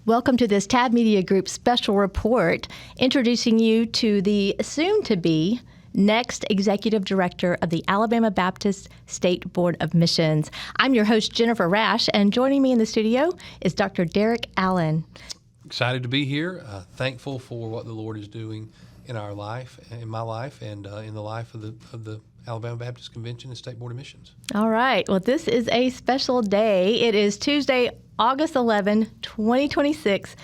Welcome to this Tab Media Group special report introducing you to the soon-to-be next Executive Director of the Alabama Baptist State Board of Missions. I'm your host, Jennifer Rash, and joining me in the studio is Dr. Derek Allen. Excited to be here, thankful for what the Lord is doing in our life, in my life, and in the life of the Alabama Baptist Convention and State Board of Missions. All right. Well, this is a special day. It is Tuesday, August 11, 2026,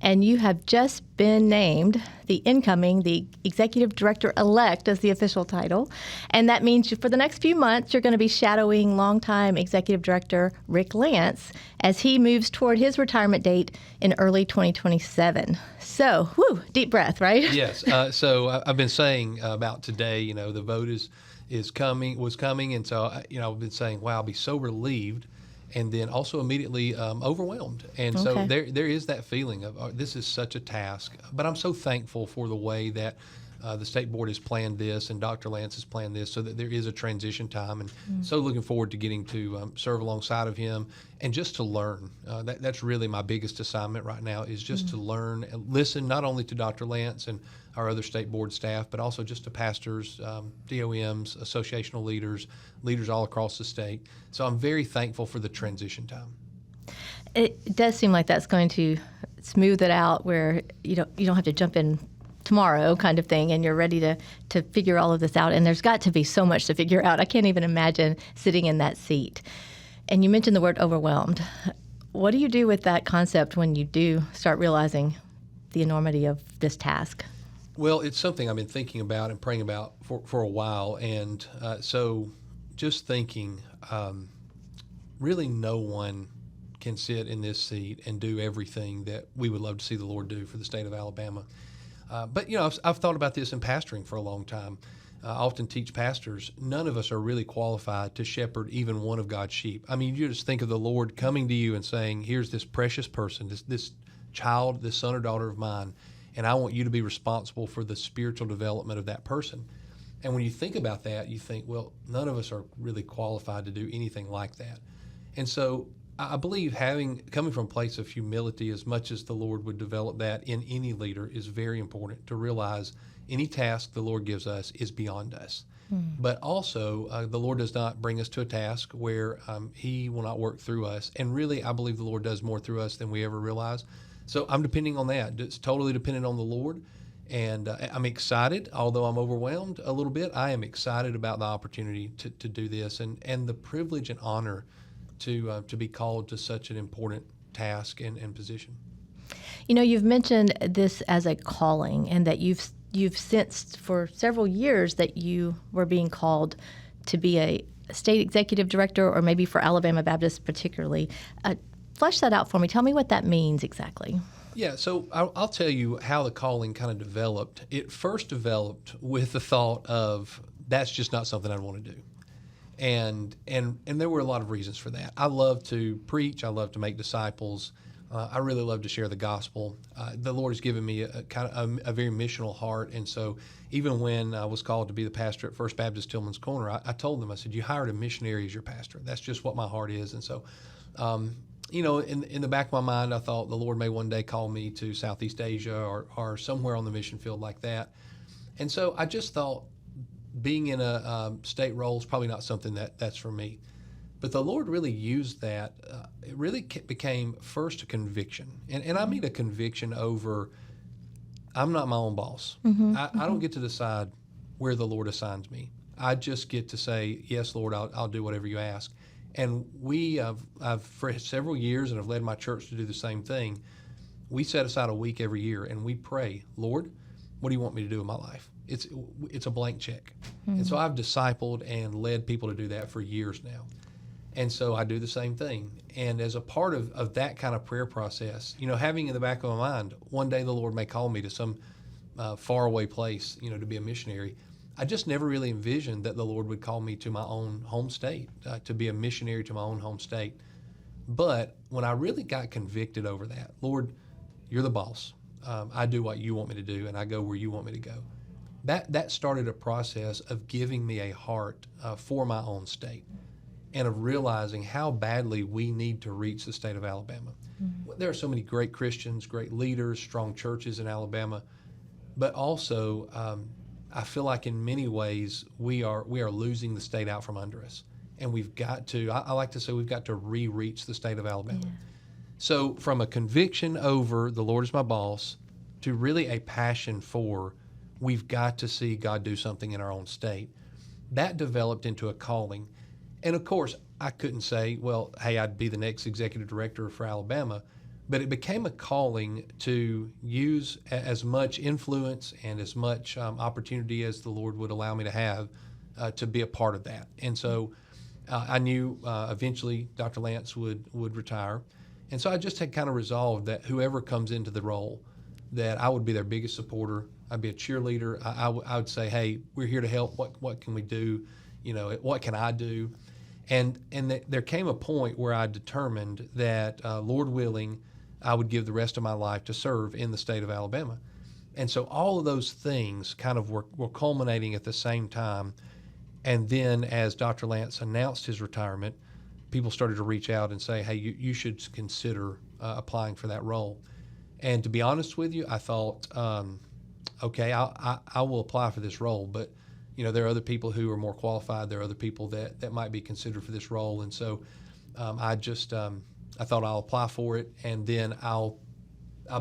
and you have just been named the Executive Director-elect as the official title. And that means for the next few months, you're going to be shadowing longtime Executive Director Rick Lance as he moves toward his retirement date in early 2027. So, deep breath, right? Yes. So I've been saying about today, the vote was coming. And so, I've been saying, wow, I'll be so relieved. And then also immediately overwhelmed. And so there is that feeling of this is such a task. But I'm so thankful for the way that the state board has planned this and Dr. Lance has planned this so that there is a transition time. And so looking forward to getting to serve alongside of him and just to learn. That's really my biggest assignment right now is just to learn and listen not only to Dr. Lance and our other state board staff, but also just to pastors, DOMs, associational leaders all across the state. So I'm very thankful for the transition time. It does seem like that's going to smooth it out where you don't have to jump in tomorrow kind of thing, and you're ready to figure all of this out. And there's got to be so much to figure out. I can't even imagine sitting in that seat. And you mentioned the word overwhelmed. What do you do with that concept when you do start realizing the enormity of this task? Well, it's something I've been thinking about and praying about for a while. And so just thinking, really no one can sit in this seat and do everything that we would love to see the Lord do for the state of Alabama. But I've thought about this in pastoring for a long time. I often teach pastors, none of us are really qualified to shepherd even one of God's sheep. I mean, you just think of the Lord coming to you and saying, here's this precious person, this child, this son or daughter of mine, and I want you to be responsible for the spiritual development of that person. And when you think about that, you think, well, none of us are really qualified to do anything like that. And so I believe coming from a place of humility, as much as the Lord would develop that in any leader, is very important to realize any task the Lord gives us is beyond us. But also, the Lord does not bring us to a task where He will not work through us. And really, I believe the Lord does more through us than we ever realize. So I'm depending on that. It's totally dependent on the Lord. And I'm excited, although I'm overwhelmed a little bit. I am excited about the opportunity to do this and the privilege and honor to be called to such an important task and position. You've mentioned this as a calling, and that you've sensed for several years that you were being called to be a state executive director, or maybe for Alabama Baptist particularly. Flesh that out for me. Tell me what that means exactly. Yeah, so I'll tell you how the calling kind of developed. It first developed with the thought of that's just not something I want to do. And there were a lot of reasons for that. I love to preach. I love to make disciples. I really love to share the gospel. The Lord has given me a very missional heart. And so even when I was called to be the pastor at First Baptist Tillman's Corner, I told them, I said, you hired a missionary as your pastor. That's just what my heart is. And so, in the back of my mind, I thought the Lord may one day call me to Southeast Asia or somewhere on the mission field like that. And so I just thought, being in a state role is probably not something that's for me. But the Lord really used that. It really became first a conviction. And I mean a conviction over, I'm not my own boss. I don't get to decide where the Lord assigns me. I just get to say, yes, Lord, I'll do whatever you ask. And I've for several years, and I've led my church to do the same thing. We set aside a week every year and we pray, Lord, what do you want me to do in my life? It's a blank check. And so I've discipled and led people to do that for years now. And so I do the same thing. And as a part of that kind of prayer process, having in the back of my mind, one day the Lord may call me to some faraway place, to be a missionary. I just never really envisioned that the Lord would call me to my own home state, to be a missionary to my own home state. But when I really got convicted over that, Lord, you're the boss. I do what you want me to do, and I go where you want me to go. That started a process of giving me a heart for my own state. and of realizing how badly we need to reach the state of Alabama. There are so many great Christians, great leaders, strong churches in Alabama, but also I feel like in many ways we are losing the state out from under us. And we've got to, I like to say, we've got to re-reach the state of Alabama. Yeah. So from a conviction over the Lord is my boss to really a passion for we've got to see God do something in our own state, that developed into a calling. And of course, I couldn't say, well, hey, I'd be the next executive director for Alabama, but it became a calling to use as much influence and as much opportunity as the Lord would allow me to have to be a part of that. And so I knew eventually Dr. Lance would retire. And so I just had kind of resolved that whoever comes into the role, that I would be their biggest supporter. I'd be a cheerleader. I would say, hey, we're here to help. What can we do? You know, what can I do? And there came a point where I determined that, Lord willing, I would give the rest of my life to serve in the state of Alabama. And so all of those things kind of were culminating at the same time. And then as Dr. Lance announced his retirement, people started to reach out and say, hey, you should consider applying for that role. And to be honest with you, I thought, okay, I will apply for this role, but you know, there are other people who are more qualified. There are other people that might be considered for this role. And so I thought I'll apply for it, and then I'll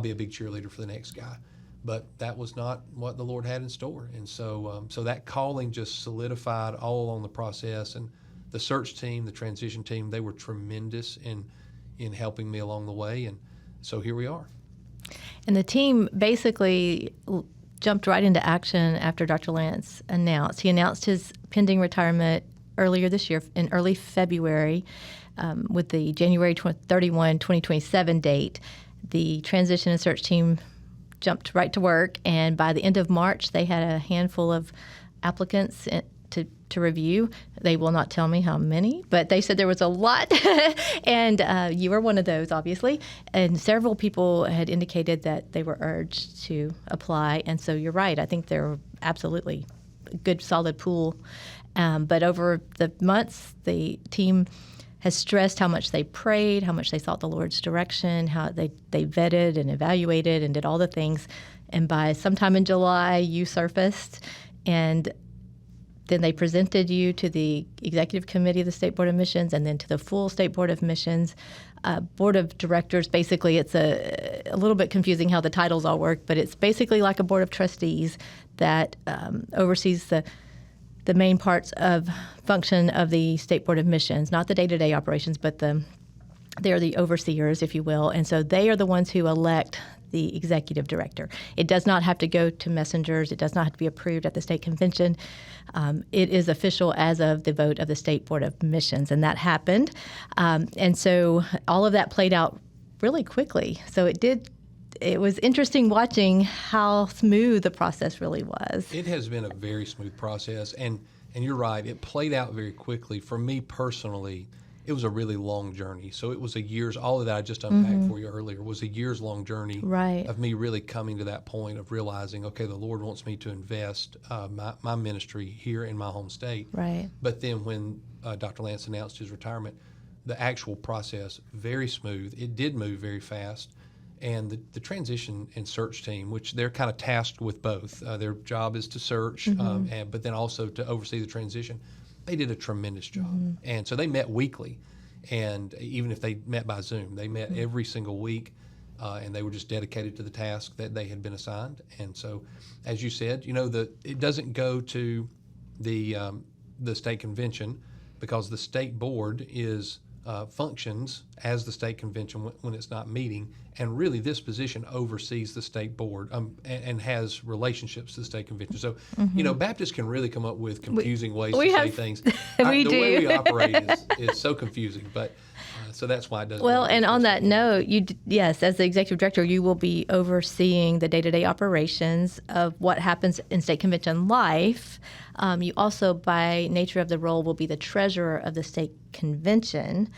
be a big cheerleader for the next guy. But that was not what the Lord had in store. And so so that calling just solidified all along the process. And the search team, the transition team, they were tremendous in helping me along the way. And so here we are. And the team basically jumped right into action after Dr. Lance announced. He announced his pending retirement earlier this year in early February with the January 31, 2027 date. The transition and search team jumped right to work, and by the end of March, they had a handful of applicants to review. They will not tell me how many, but they said there was a lot, and you were one of those, obviously. And several people had indicated that they were urged to apply, and so you're right. I think they're absolutely a good, solid pool. But over the months, the team has stressed how much they prayed, how much they sought the Lord's direction, how they vetted and evaluated and did all the things. And by sometime in July, you surfaced, and then they presented you to the executive committee of the State Board of Missions and then to the full State Board of Missions. Board of Directors, basically, it's a little bit confusing how the titles all work, but it's basically like a board of trustees that oversees the main parts of function of the State Board of Missions, not the day-to-day operations, but they're the overseers, if you will. And so they are the ones who elect the executive director. It does not have to go to messengers. It does not have to be approved at the state convention. It is official as of the vote of the State Board of Missions, and that happened. And so all of that played out really quickly. So it was interesting watching how smooth the process really was. It has been a very smooth process, and you're right, it played out very quickly. For me personally, it was a really long journey. So it was all of that I just unpacked for you earlier was a years-long journey of me really coming to that point of realizing, okay, the Lord wants me to invest my ministry here in my home state. Right. But then when Dr. Lance announced his retirement, the actual process, very smooth. It did move very fast. And the transition and search team, which they're kind of tasked with both. Their job is to search, but then also to oversee the transition. They did a tremendous job. And so they met weekly. And even if they met by Zoom, they met every single week. And they were just dedicated to the task that they had been assigned. And so, as you said, you know, it doesn't go to the state convention because the state board functions as the state convention when it's not meeting, and really this position oversees the state board and has relationships to the state convention. So, you know, Baptists can really come up with confusing ways to say things. The way we operate is so confusing, but so that's why it doesn't. Well, and on that note, yes, as the executive director, you will be overseeing the day-to-day operations of what happens in state convention life. You also, by nature of the role, will be the treasurer of the state convention.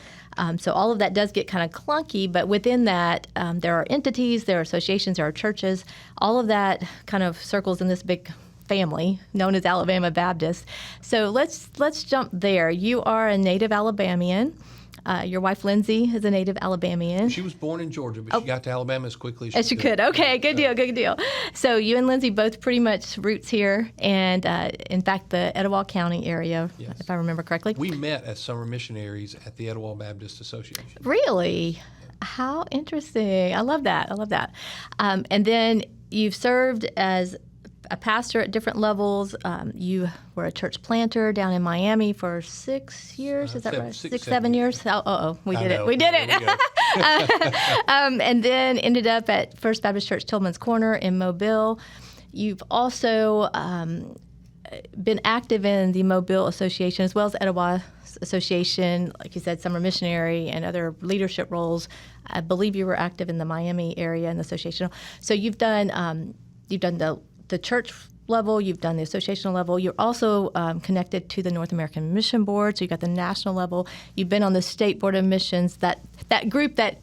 So all of that does get kind of clunky, but within that, there are entities, there are associations, there are churches. All of that kind of circles in this big family known as Alabama Baptist. So let's jump there. You are a native Alabamian. Your wife, Lindsay, is a native Alabamian. She was born in Georgia, but she got to Alabama as quickly as she could. Okay, good deal. So you and Lindsay both pretty much roots here, and in fact, the Etowah County area, if I remember correctly. We met as summer missionaries at the Etowah Baptist Association. Really? How interesting. I love that. And then you've served as a pastor at different levels. You were a church planter down in Miami for 6 years. Is that right? 7 years. We did it. And then ended up at First Baptist Church Tillman's Corner in Mobile. You've also been active in the Mobile Association as well as Etowah Association, like you said, summer missionary and other leadership roles. I believe you were active in the Miami area in the association. So you've done the church level, you've done the associational level. You're also connected to the North American Mission Board, so you got the national level. You've been on the State Board of Missions, that group that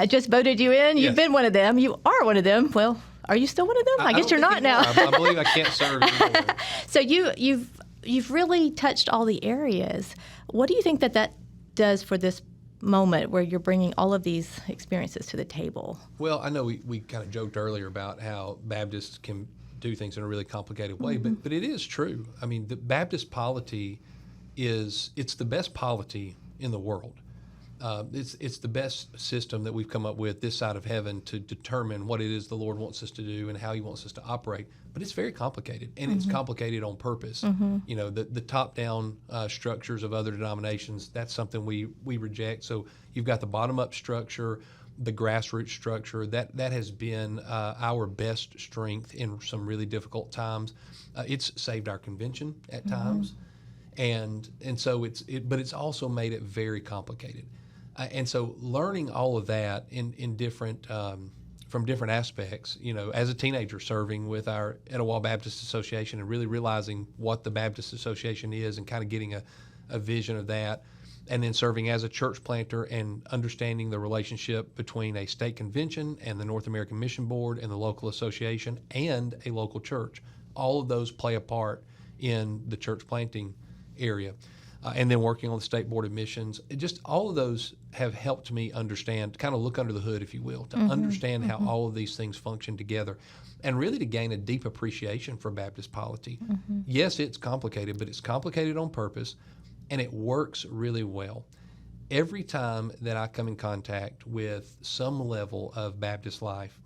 just voted you in. You've been one of them. You are one of them. Well, are you still one of them? I guess you're not now. I believe I can't serve anymore. So you've really touched all the areas. What do you think that does for this moment where you're bringing all of these experiences to the table? Well, I know we kind of joked earlier about how Baptists can do things in a really complicated way, but it is true. I mean, the Baptist polity it's the best polity in the world. It's the best system that we've come up with this side of heaven to determine what it is the Lord wants us to do and how He wants us to operate. But it's very complicated, and it's complicated on purpose. You know, the top-down structures of other denominations, that's something we reject. So you've got the bottom-up structure, the grassroots structure. That has been our best strength in some really difficult times. It's saved our convention at times, and so but it's also made it very complicated. And so learning all of that in different from different aspects, you know, as a teenager serving with our Etowah Baptist Association and really realizing what the Baptist Association is and kind of getting a vision of that, and then serving as a church planter and understanding the relationship between a state convention and the North American Mission Board and the local association and a local church. All of those play a part in the church planting area. And then working on the State Board of Missions. Just all of those have helped me understand, kind of look under the hood, if you will, to understand how all of these things function together and really to gain a deep appreciation for Baptist polity. Yes, it's complicated, but it's complicated on purpose, and it works really well. Every time that I come in contact with some level of Baptist life,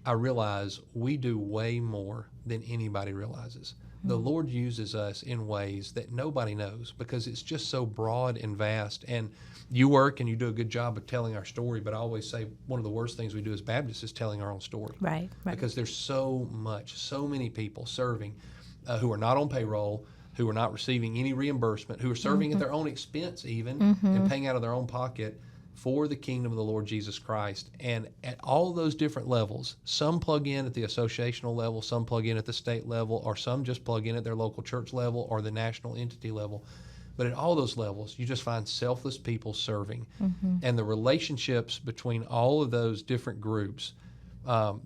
I realize we do way more than anybody realizes. The Lord uses us in ways that nobody knows because it's just so broad and vast. And you work and you do a good job of telling our story, but I always say one of the worst things we do as Baptists is telling our own story. Right. Because there's so many people serving who are not on payroll, who are not receiving any reimbursement, who are serving at their own expense even and paying out of their own pocket for the kingdom of the Lord Jesus Christ. And at all those different levels, some plug in at the associational level, some plug in at the state level, or some just plug in at their local church level or the national entity level. But at all those levels, you just find selfless people serving. And the relationships between all of those different groups,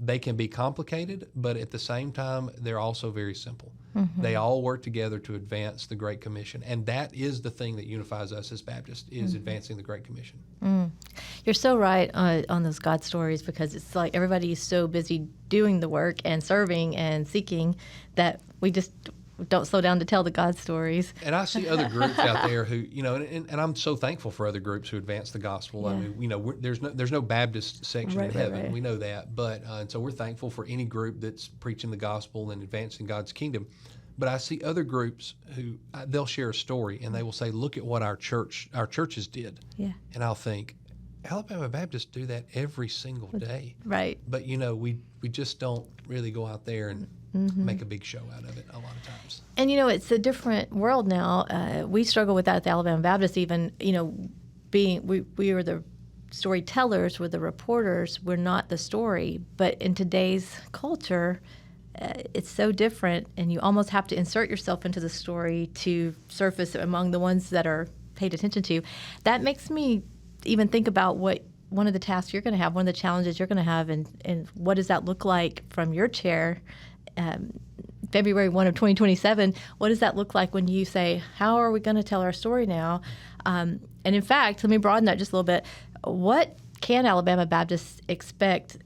they can be complicated, but at the same time, they're also very simple. They all work together to advance the Great Commission. And that is the thing that unifies us as Baptists, is advancing the Great Commission. You're so right on those God stories, because it's like everybody is so busy doing the work and serving and seeking that we just don't slow down to tell the God stories. And I see other groups out there who, you know, and I'm so thankful for other groups who advance the gospel. I mean, you know, there's no Baptist section in heaven. Right. We know that. But and so we're thankful for any group that's preaching the gospel and advancing God's kingdom. But I see other groups who they'll share a story and they will say, look at what our churches did. Yeah. And I'll think, Alabama Baptists do that every single day. Right. But, you know, we just don't really go out there and make a big show out of it a lot of times. And, you know, it's a different world now. We struggle with that at the Alabama Baptist even, you know, we are the storytellers, we're the reporters, we're not the story. But in today's culture, it's so different, and you almost have to insert yourself into the story to surface among the ones that are paid attention to. That makes me even think about what one of the tasks you're going to have, one of the challenges you're going to have, and what does that look like from your chair February 1 of 2027. What does that look like when you say, how are we going to tell our story now? And in fact, let me broaden that just a little bit. What can Alabama Baptists expect?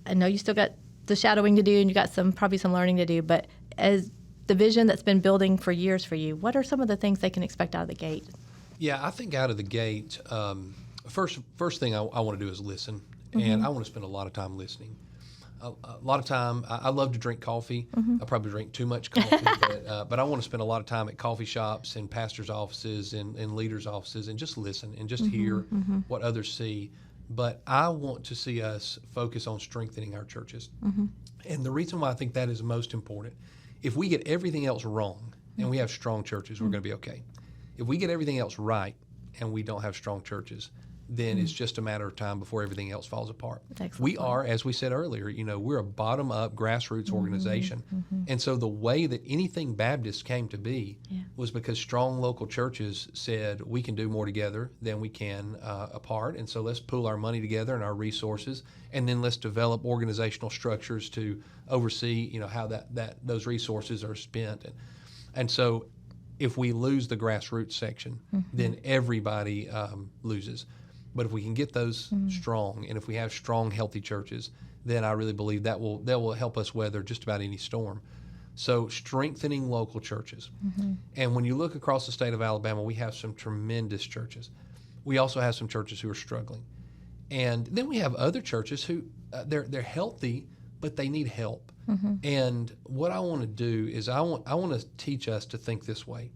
I know you still got the shadowing to do and you got probably some learning to do, but as the vision that's been building for years for you, what are some of the things they can expect out of the gate? Yeah, I think out of the gate, first thing I want to do is listen, and I want to spend a lot of time listening. A lot of time, I love to drink coffee. I probably drink too much coffee, but I want to spend a lot of time at coffee shops and pastors' offices and leaders' offices and just listen and just hear what others see. But I want to see us focus on strengthening our churches. And the reason why I think that is most important, if we get everything else wrong and we have strong churches, we're going to be okay. If we get everything else right and we don't have strong churches, then it's just a matter of time before everything else falls apart. We are, as we said earlier, we're a bottom-up grassroots organization. And so the way that anything Baptist came to be was because strong local churches said we can do more together than we can apart. And so let's pool our money together and our resources, and then let's develop organizational structures to oversee, how those resources are spent. And so if we lose the grassroots section, then everybody loses. But if we can get those strong, and if we have strong, healthy churches, then I really believe that will help us weather just about any storm. So strengthening local churches. And when you look across the state of Alabama, we have some tremendous churches. We also have some churches who are struggling. And then we have other churches who, they're healthy, but they need help. And what I want to do is I want to teach us to think this way.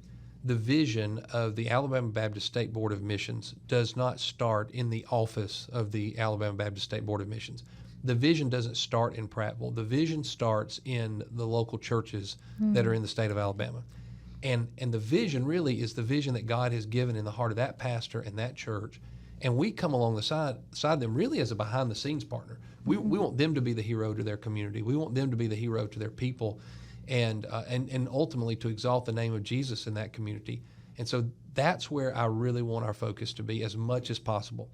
The vision of the Alabama Baptist State Board of Missions does not start in the office of the Alabama Baptist State Board of Missions. The vision doesn't start in Prattville. The vision starts in the local churches that are in the state of Alabama. And the vision really is the vision that God has given in the heart of that pastor and that church. And we come along the side of them really as a behind-the-scenes partner. We want them to be the hero to their community. We want them to be the hero to their people. And ultimately to exalt the name of Jesus in that community. And so that's where I really want our focus to be as much as possible,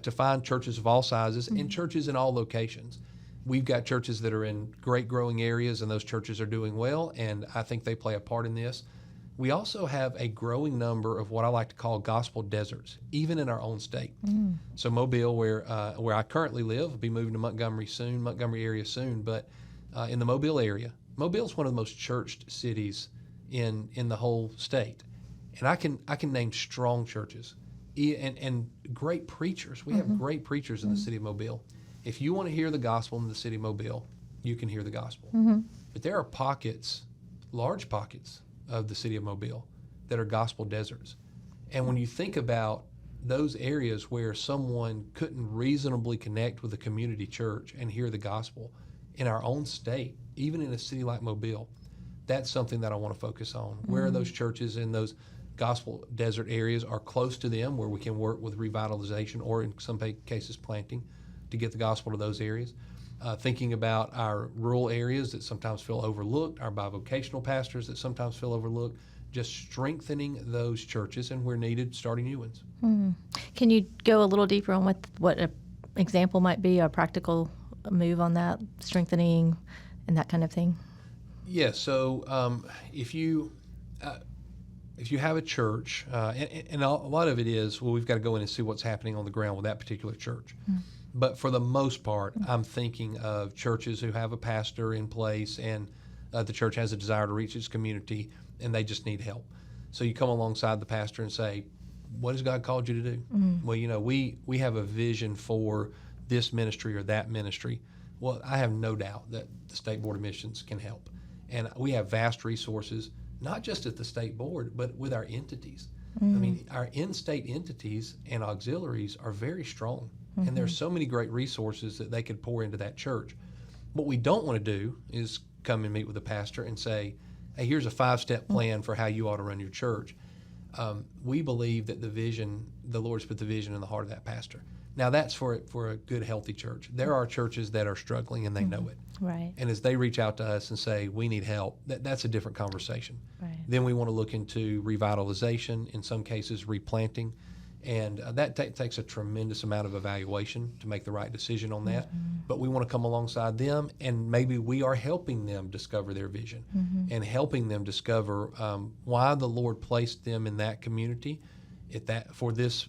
to find churches of all sizes and churches in all locations. We've got churches that are in great growing areas, and those churches are doing well, and I think they play a part in this. We also have a growing number of what I like to call gospel deserts, even in our own state. So Mobile, where I currently live, will be moving to Montgomery area soon, but in the Mobile area, Mobile is one of the most churched cities in the whole state, and I can name strong churches and great preachers. We have great preachers in the city of Mobile. If you want to hear the gospel in the city of Mobile, you can hear the gospel. But there are pockets, large pockets of the city of Mobile that are gospel deserts. And when you think about those areas where someone couldn't reasonably connect with a community church and hear the gospel in our own state, even in a city like Mobile, that's something that I want to focus on. Where are those churches in those gospel desert areas are close to them, where we can work with revitalization or in some cases planting to get the gospel to those areas. Thinking about our rural areas that sometimes feel overlooked, our bivocational pastors that sometimes feel overlooked, just strengthening those churches, and where needed, starting new ones. Can you go a little deeper on what an example might be, a practical move on that, strengthening and that kind of thing? Yeah, so if you have a church, and a lot of it is, well, we've got to go in and see what's happening on the ground with that particular church. But for the most part, I'm thinking of churches who have a pastor in place, and the church has a desire to reach its community, and they just need help. So you come alongside the pastor and say, what has God called you to do? Well, we have a vision for this ministry or that ministry. Well, I have no doubt that the State Board of Missions can help. And we have vast resources, not just at the state board, but with our entities. I mean, our in-state entities and auxiliaries are very strong. And there's so many great resources that they could pour into that church. What we don't want to do is come and meet with the pastor and say, hey, here's a 5-step plan for how you ought to run your church. We believe that the Lord's put the vision in the heart of that pastor. Now, that's for a good, healthy church. There are churches that are struggling, and they know it. Right. And as they reach out to us and say, we need help, that's a different conversation. Right. Then we want to look into revitalization, in some cases replanting. And that takes a tremendous amount of evaluation to make the right decision on that. But we want to come alongside them, and maybe we are helping them discover their vision and helping them discover why the Lord placed them in that community for this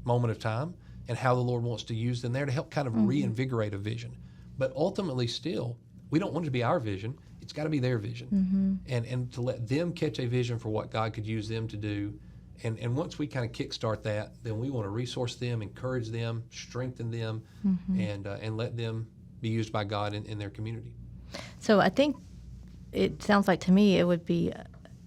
moment of time, and how the Lord wants to use them there to help kind of reinvigorate a vision. But ultimately still, we don't want it to be our vision. It's got to be their vision. And to let them catch a vision for what God could use them to do. And once we kind of kickstart that, then we want to resource them, encourage them, strengthen them, and let them be used by God in their community. So I think it sounds like to me it would be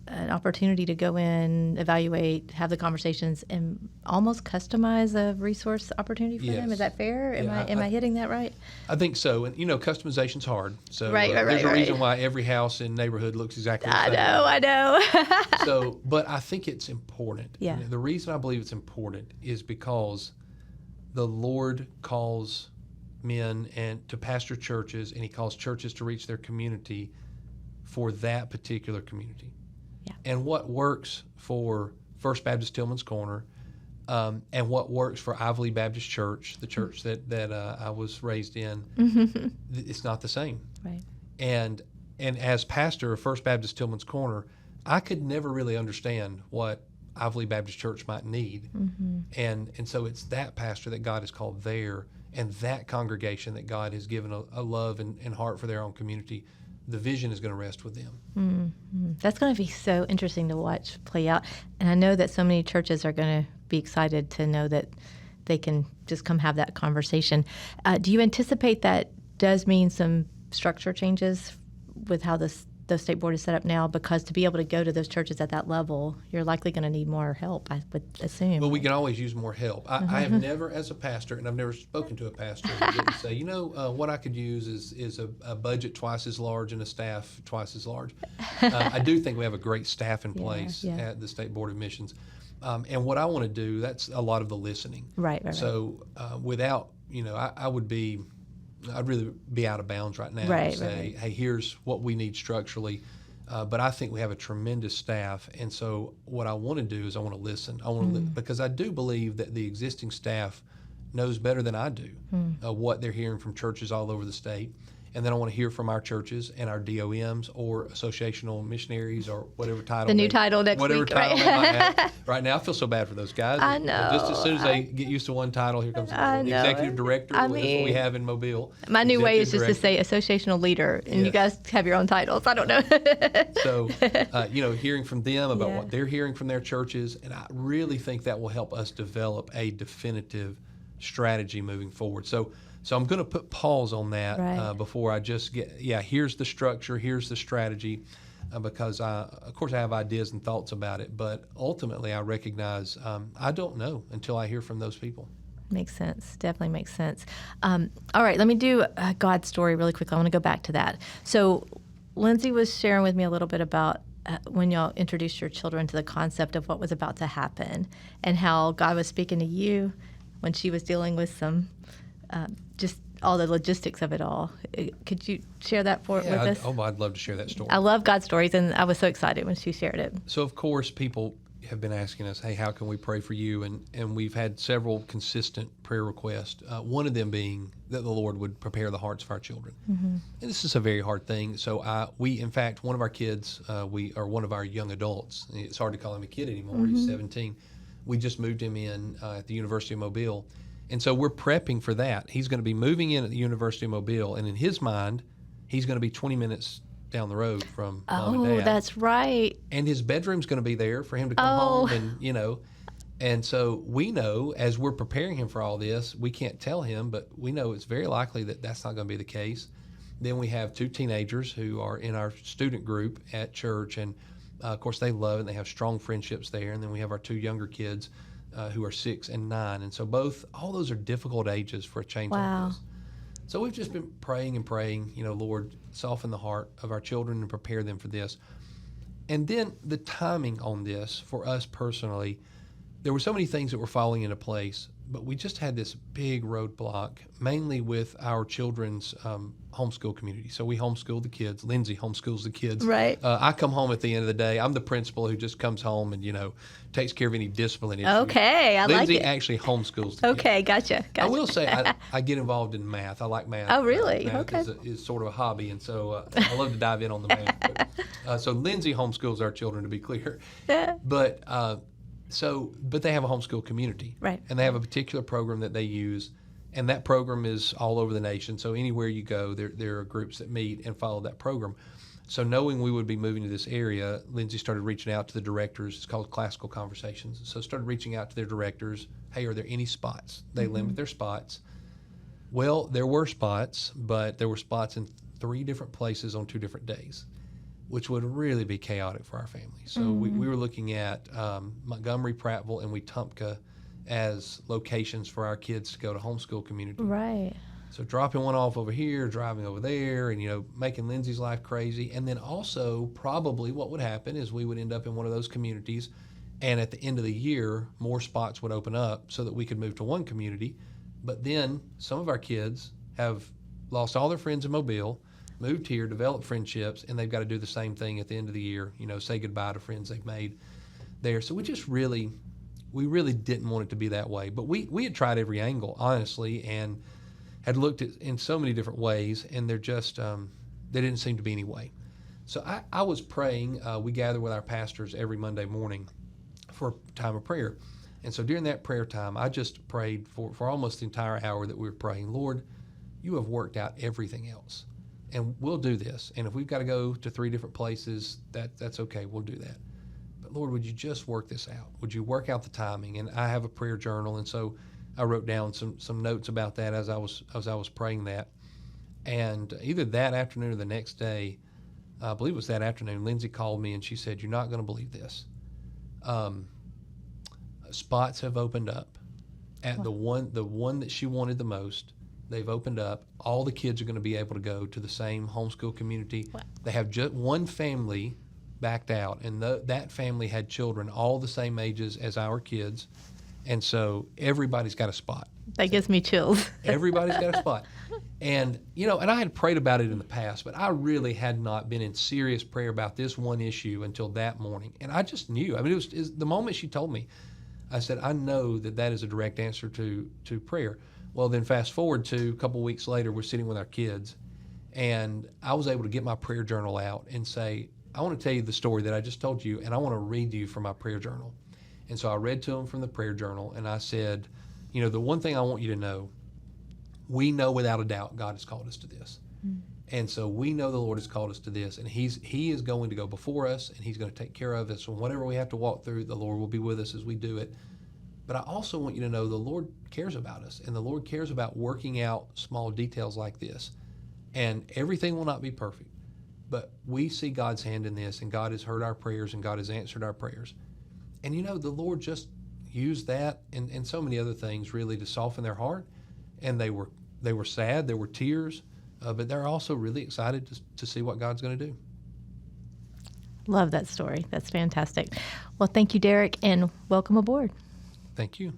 an opportunity to go in, evaluate, have the conversations, and almost customize a resource opportunity for them. Is that fair? Am I hitting that right? I think so. And, customization's hard. So right, there's a reason why every house in neighborhood looks exactly the same. I know. But I think it's important. Yeah. And the reason I believe it's important is because the Lord calls men and to pastor churches, and he calls churches to reach their community for that particular community. Yeah. And what works for First Baptist Tillman's Corner, and what works for Ively Baptist Church, the church that I was raised in, it's not the same. Right. And as pastor of First Baptist Tillman's Corner, I could never really understand what Ively Baptist Church might need. And so it's that pastor that God has called there, and that congregation that God has given a love and heart for their own community. The vision is going to rest with them. That's going to be so interesting to watch play out. And I know that so many churches are going to be excited to know that they can just come have that conversation. Do you anticipate that does mean some structure changes with how the state board is set up now? Because to be able to go to those churches at that level, you're likely going to need more help, I would assume. Well, we can always use more help. I have never, as a pastor, and I've never spoken to a pastor who didn't say, what I could use is a budget twice as large and a staff twice as large. I do think we have a great staff in place at the State Board of Missions. And what I want to do, that's a lot of the listening. Right. So without, I'd really be out of bounds right now to say, hey, here's what we need structurally. But I think we have a tremendous staff. And so what I want to do is I want to listen. Because I do believe that the existing staff knows better than I do what they're hearing from churches all over the state. And then I want to hear from our churches and our DOMs or associational missionaries or whatever title. The new title next whatever week, title right? they might have. Right now, I feel so bad for those guys. I know. Just as soon as they get used to one title, here comes the executive director. That's what we have in Mobile. My new way is just to say associational leader, and you guys have your own titles. I don't know. So, hearing from them about what they're hearing from their churches, and I really think that will help us develop a definitive strategy moving forward. So I'm going to put pause on that before I just here's the structure, here's the strategy, because of course I have ideas and thoughts about it, but ultimately I recognize I don't know until I hear from those people. Makes sense. Definitely makes sense. All right, let me do a God story really quickly. I want to go back to that. So Lindsay was sharing with me a little bit about when y'all introduced your children to the concept of what was about to happen and how God was speaking to you when she was dealing with some just all the logistics of it all. Could you share that with us? I'd love to share that story. I love God stories, and I was so excited when she shared it. So, of course, people have been asking us, hey, how can we pray for you? And we've had several consistent prayer requests, one of them being that the Lord would prepare the hearts of our children. And this is a very hard thing. So in fact, one of our kids, one of our young adults, it's hard to call him a kid anymore, he's 17. We just moved him in at the University of Mobile. And so we're prepping for that. He's going to be moving in at the University of Mobile, and in his mind, he's going to be 20 minutes down the road from mom and dad. Oh, that's right. And his bedroom's going to be there for him to come home, and And so we know as we're preparing him for all this, we can't tell him, but we know it's very likely that that's not going to be the case. Then we have 2 teenagers who are in our student group at church, and of course they love it, and they have strong friendships there. And then we have our 2 younger kids who are 6 and 9. And so all those are difficult ages for a change like this. So we've just been praying and praying, Lord, soften the heart of our children and prepare them for this. And then the timing on this for us personally, there were so many things that were falling into place but we just had this big roadblock, mainly with our children's homeschool community. So we homeschool the kids. Lindsay homeschools the kids. Right. I come home at the end of the day. I'm the principal who just comes home and, takes care of any discipline issues. Okay, I like Lindsay it. actually homeschools the kids. Okay, gotcha. I will say I get involved in math. I like math. Oh, really? Math Okay. is sort of a hobby, and so I love to dive in on the math. But, so Lindsay homeschools our children, to be clear. But but they have a homeschool community, Right. And they have a particular program that they use, and that program is all over the nation. So anywhere you go, there are groups that meet and follow that program. So knowing we would be moving to this area, Lindsay started reaching out to the directors. It's called Classical Conversations. So started reaching out to their directors. Hey, are there any spots? They limit their spots. Well, there were spots, but there were spots in 3 different places on 2 different days, which would really be chaotic for our family. So we were looking at Montgomery, Prattville, and Wetumpka as locations for our kids to go to homeschool community. Right. So dropping one off over here, driving over there, and making Lindsay's life crazy. And then also probably what would happen is we would end up in one of those communities, and at the end of the year, more spots would open up so that we could move to one community. But then some of our kids have lost all their friends in Mobile, moved here, developed friendships, and they've got to do the same thing at the end of the year, say goodbye to friends they've made there. So we really didn't want it to be that way. But we had tried every angle, honestly, and had looked at in so many different ways, and there didn't seem to be any way. So I was praying. We gather with our pastors every Monday morning for a time of prayer. And so during that prayer time, I just prayed for almost the entire hour that we were praying, Lord, you have worked out everything else. And we'll do this. And if we've got to go to 3 different places, that's okay. We'll do that. But Lord, would you just work this out? Would you work out the timing? And I have a prayer journal, and so I wrote down some notes about that as I was praying that. And either that afternoon or the next day, I believe it was that afternoon, Lindsay called me and she said, "You're not going to believe this. Spots have opened up at the one that she wanted the most. They've opened up. All the kids are going to be able to go to the same homeschool community." Wow. They have just one family backed out, and that family had children all the same ages as our kids, and so everybody's got a spot. That gives me chills. Everybody's got a spot. And, and I had prayed about it in the past, but I really had not been in serious prayer about this one issue until that morning. And I just knew. I mean, it was the moment she told me, I said, I know that is a direct answer to prayer. Well, then fast forward to a couple weeks later, we're sitting with our kids, and I was able to get my prayer journal out and say, I want to tell you the story that I just told you, and I want to read you from my prayer journal. And so I read to them from the prayer journal, and I said, the one thing I want you to know, we know without a doubt God has called us to this. And so we know the Lord has called us to this, and He is going to go before us, and He's going to take care of us. And whatever we have to walk through, the Lord will be with us as we do it. But I also want you to know the Lord cares about us, and the Lord cares about working out small details like this. And everything will not be perfect, but we see God's hand in this, and God has heard our prayers, and God has answered our prayers. And the Lord just used that and so many other things really to soften their heart. And they were sad, there were tears, but they're also really excited to see what God's going to do. Love that story. That's fantastic. Well, thank you, Derek, and welcome aboard. Thank you.